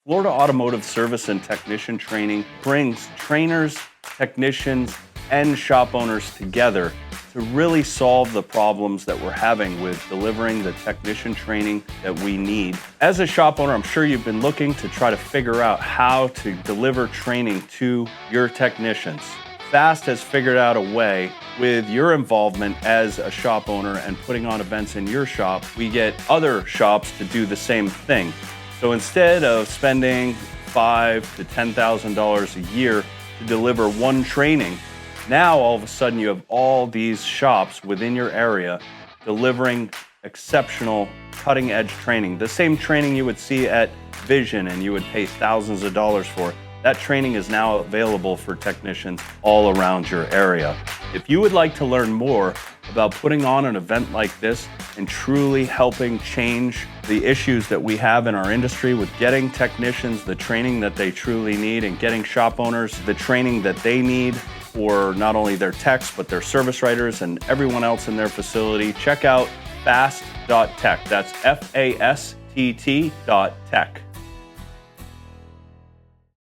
Florida Automotive Service and Technician Training brings trainers, technicians, and shop owners together to really solve the problems that we're having with delivering the technician training that we need. As a shop owner, I'm sure you've been looking to try to figure out how to deliver training to your technicians. FASTT has figured out a way with your involvement as a shop owner and putting on events in your shop. We get other shops to do the same thing. So instead of spending $5,000 to $10,000 a year to deliver one training, now all of a sudden you have all these shops within your area delivering exceptional cutting edge training. The same training you would see at Vision and you would pay thousands of dollars for. That training is now available for technicians all around your area. If you would like to learn more about putting on an event like this and truly helping change the issues that we have in our industry with getting technicians the training that they truly need and getting shop owners the training that they need for not only their techs, but their service writers and everyone else in their facility, check out FASTT.tech. That's FASTT.tech.